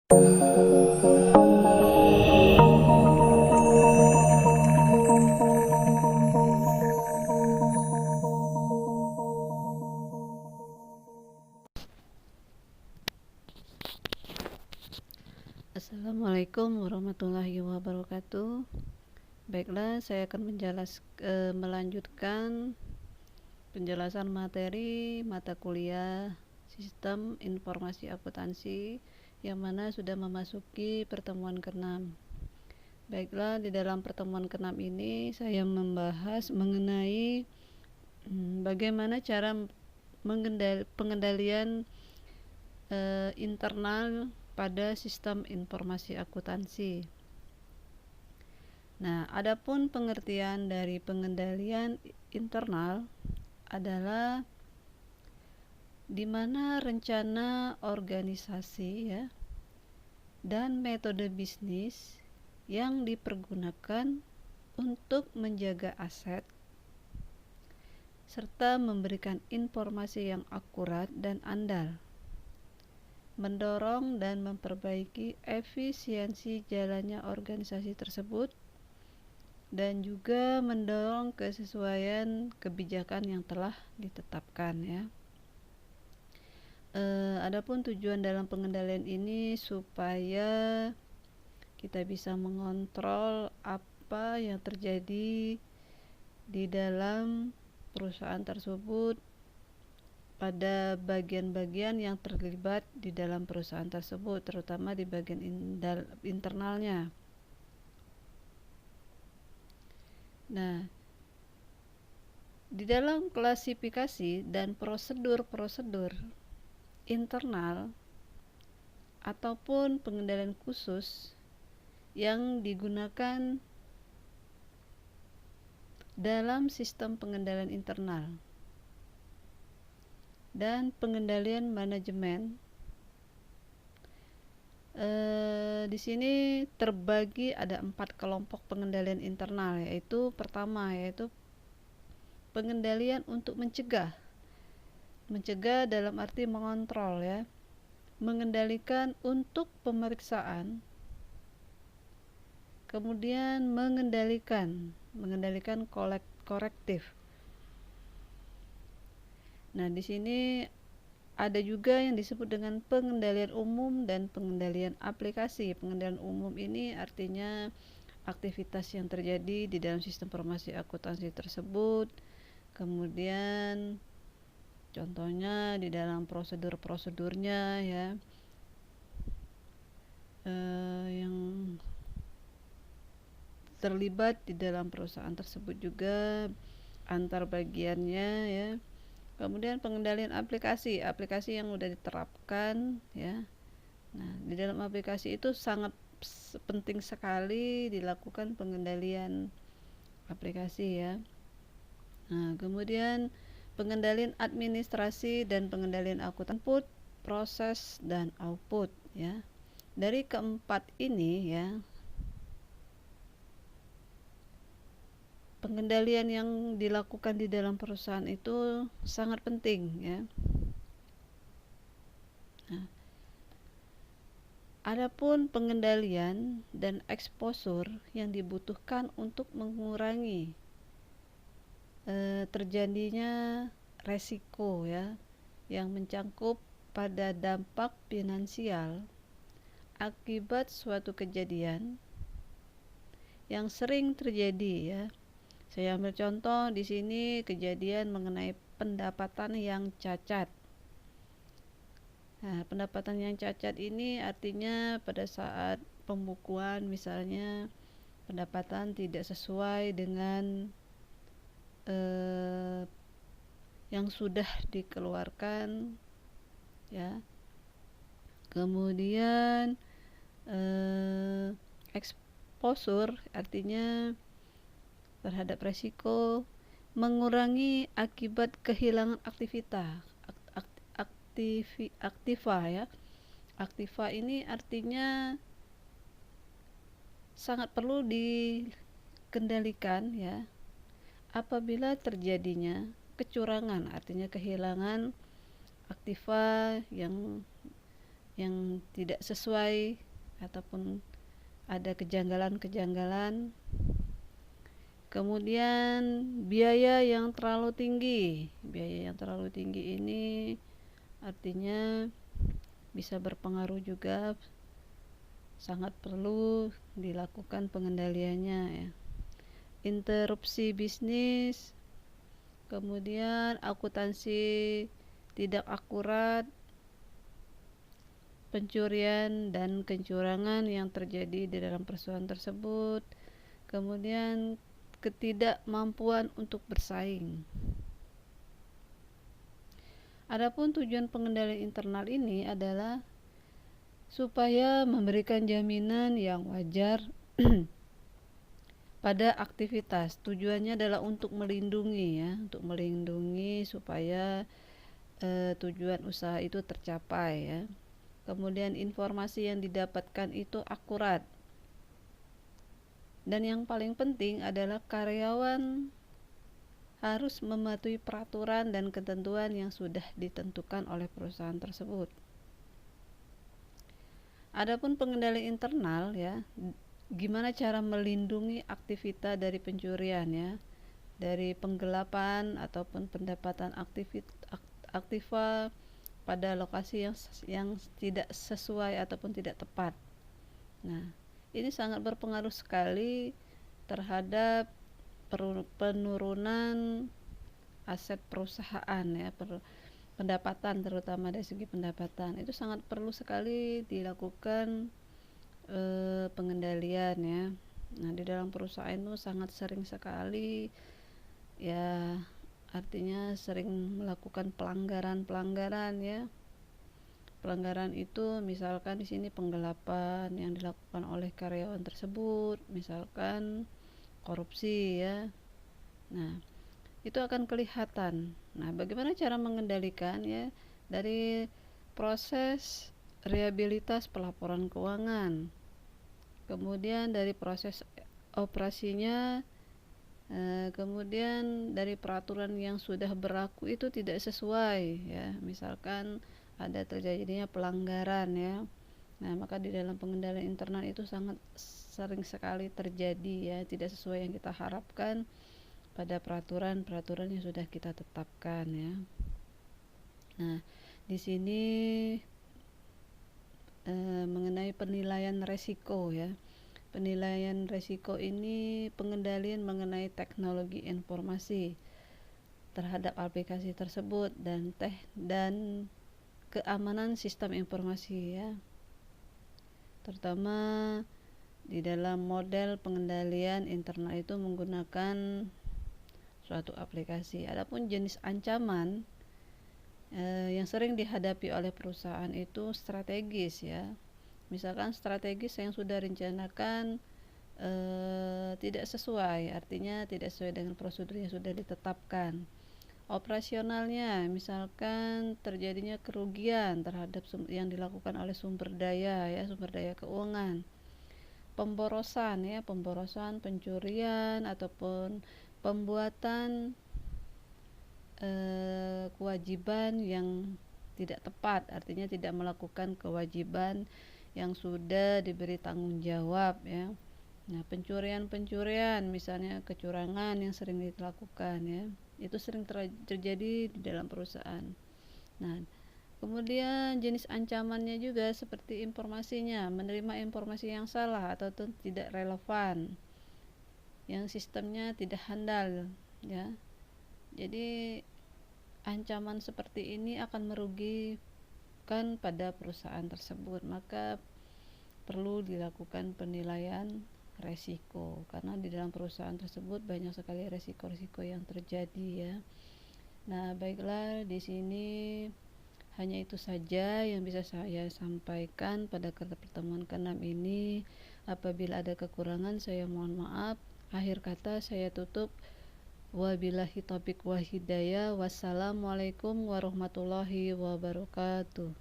Assalamualaikum warahmatullahi wabarakatuh. Baiklah, saya akan melanjutkan penjelasan materi mata kuliah Sistem Informasi Akuntansi yang mana sudah memasuki pertemuan ke-6. Baiklah, di dalam pertemuan ke-6 ini saya membahas mengenai bagaimana cara pengendalian internal pada sistem informasi akuntansi. Nah, adapun pengertian dari pengendalian internal adalah di mana rencana organisasi ya dan metode bisnis yang dipergunakan untuk menjaga aset serta memberikan informasi yang akurat dan andal, mendorong dan memperbaiki efisiensi jalannya organisasi tersebut, dan juga mendorong kesesuaian kebijakan yang telah ditetapkan ya. Adapun tujuan dalam pengendalian ini supaya kita bisa mengontrol apa yang terjadi di dalam perusahaan tersebut pada bagian-bagian yang terlibat di dalam perusahaan tersebut, terutama di bagian internalnya. Nah, di dalam klasifikasi dan prosedur-prosedur internal ataupun pengendalian khusus yang digunakan dalam sistem pengendalian internal dan pengendalian manajemen, di sini terbagi ada 4 kelompok pengendalian internal, yaitu pertama yaitu pengendalian untuk mencegah dalam arti mengontrol ya, mengendalikan untuk pemeriksaan, kemudian mengendalikan korektif. Nah, di sini ada juga yang disebut dengan pengendalian umum dan pengendalian aplikasi. Pengendalian umum ini artinya aktivitas yang terjadi di dalam sistem informasi akuntansi tersebut. Kemudian contohnya di dalam prosedur-prosedurnya ya, yang terlibat di dalam perusahaan tersebut juga antar bagiannya ya. Kemudian pengendalian aplikasi yang sudah diterapkan ya. Nah, di dalam aplikasi itu sangat penting sekali dilakukan pengendalian aplikasi ya. Nah, kemudian pengendalian administrasi dan pengendalian akuntan, input, proses, dan output ya. Dari keempat ini ya, pengendalian yang dilakukan di dalam perusahaan itu sangat penting ya. Nah, adapun pengendalian dan exposure yang dibutuhkan untuk mengurangi terjadinya resiko ya yang mencangkup pada dampak finansial akibat suatu kejadian yang sering terjadi ya. Saya ambil contoh di sini kejadian mengenai pendapatan yang cacat. Nah, pendapatan yang cacat ini artinya pada saat pembukuan misalnya pendapatan tidak sesuai dengan yang sudah dikeluarkan ya. Kemudian exposure artinya terhadap resiko mengurangi akibat kehilangan aktiva ya. Aktiva ini artinya sangat perlu dikendalikan ya apabila terjadinya kecurangan, artinya kehilangan aktiva yang yang tidak sesuai ataupun ada kejanggalan-kejanggalan. Kemudian biaya yang terlalu tinggi. Biaya yang terlalu tinggi ini artinya bisa berpengaruh juga, sangat perlu dilakukan pengendaliannya ya. Interupsi bisnis, kemudian akuntansi tidak akurat, pencurian dan kecurangan yang terjadi di dalam perusahaan tersebut, kemudian ketidakmampuan untuk bersaing. Adapun tujuan pengendalian internal ini adalah supaya memberikan jaminan yang wajar pada aktivitas. Tujuannya adalah untuk melindungi ya, untuk melindungi supaya tujuan usaha itu tercapai ya. Kemudian informasi yang didapatkan itu akurat. Dan yang paling penting adalah karyawan harus mematuhi peraturan dan ketentuan yang sudah ditentukan oleh perusahaan tersebut. Adapun pengendalian internal ya, gimana cara melindungi aktivitas dari pencurian ya, dari penggelapan ataupun pendapatan aktiva pada lokasi yang tidak sesuai ataupun tidak tepat. Nah, ini sangat berpengaruh sekali terhadap penurunan aset perusahaan ya, pendapatan, terutama dari segi pendapatan. Itu sangat perlu sekali dilakukan pengendalian ya. Nah, di dalam perusahaan itu sangat sering sekali ya, artinya sering melakukan pelanggaran ya. Pelanggaran itu misalkan di sini penggelapan yang dilakukan oleh karyawan tersebut, misalkan korupsi ya. Nah, itu akan kelihatan. Nah, bagaimana cara mengendalikan ya? Dari proses rehabilitas pelaporan keuangan, kemudian dari proses operasinya, kemudian dari peraturan yang sudah berlaku itu tidak sesuai ya, misalkan ada terjadinya pelanggaran ya. Nah, maka di dalam pengendalian internal itu sangat sering sekali terjadi ya, tidak sesuai yang kita harapkan pada peraturan yang sudah kita tetapkan ya. Nah, di sini mengenai penilaian resiko ya. Penilaian resiko ini pengendalian mengenai teknologi informasi terhadap aplikasi tersebut dan keamanan sistem informasi ya. Terutama di dalam model pengendalian internal itu menggunakan suatu aplikasi. Adapun jenis ancaman yang sering dihadapi oleh perusahaan itu strategis ya. Misalkan strategis yang sudah rencanakan tidak sesuai, artinya tidak sesuai dengan prosedur yang sudah ditetapkan. Operasionalnya, misalkan terjadinya kerugian terhadap yang dilakukan oleh sumber daya ya, sumber daya keuangan. Pemborosan ya, pencurian ataupun pembuatan kewajiban yang tidak tepat, artinya tidak melakukan kewajiban yang sudah diberi tanggung jawab ya. Nah, pencurian misalnya kecurangan yang sering dilakukan ya, itu sering terjadi di dalam perusahaan. Nah, kemudian jenis ancamannya juga seperti informasinya, menerima informasi yang salah atau tidak relevan, yang sistemnya tidak handal ya. Jadi ancaman seperti ini akan merugikan pada perusahaan tersebut, maka perlu dilakukan penilaian resiko, karena di dalam perusahaan tersebut banyak sekali resiko-resiko yang terjadi ya. Nah, baiklah, di sini hanya itu saja yang bisa saya sampaikan pada pertemuan ke-6 ini. Apabila ada kekurangan, saya mohon maaf. Akhir kata saya tutup. Wabillahi taufiq wa hidayah. Wassalamualaikum warahmatullahi wabarakatuh.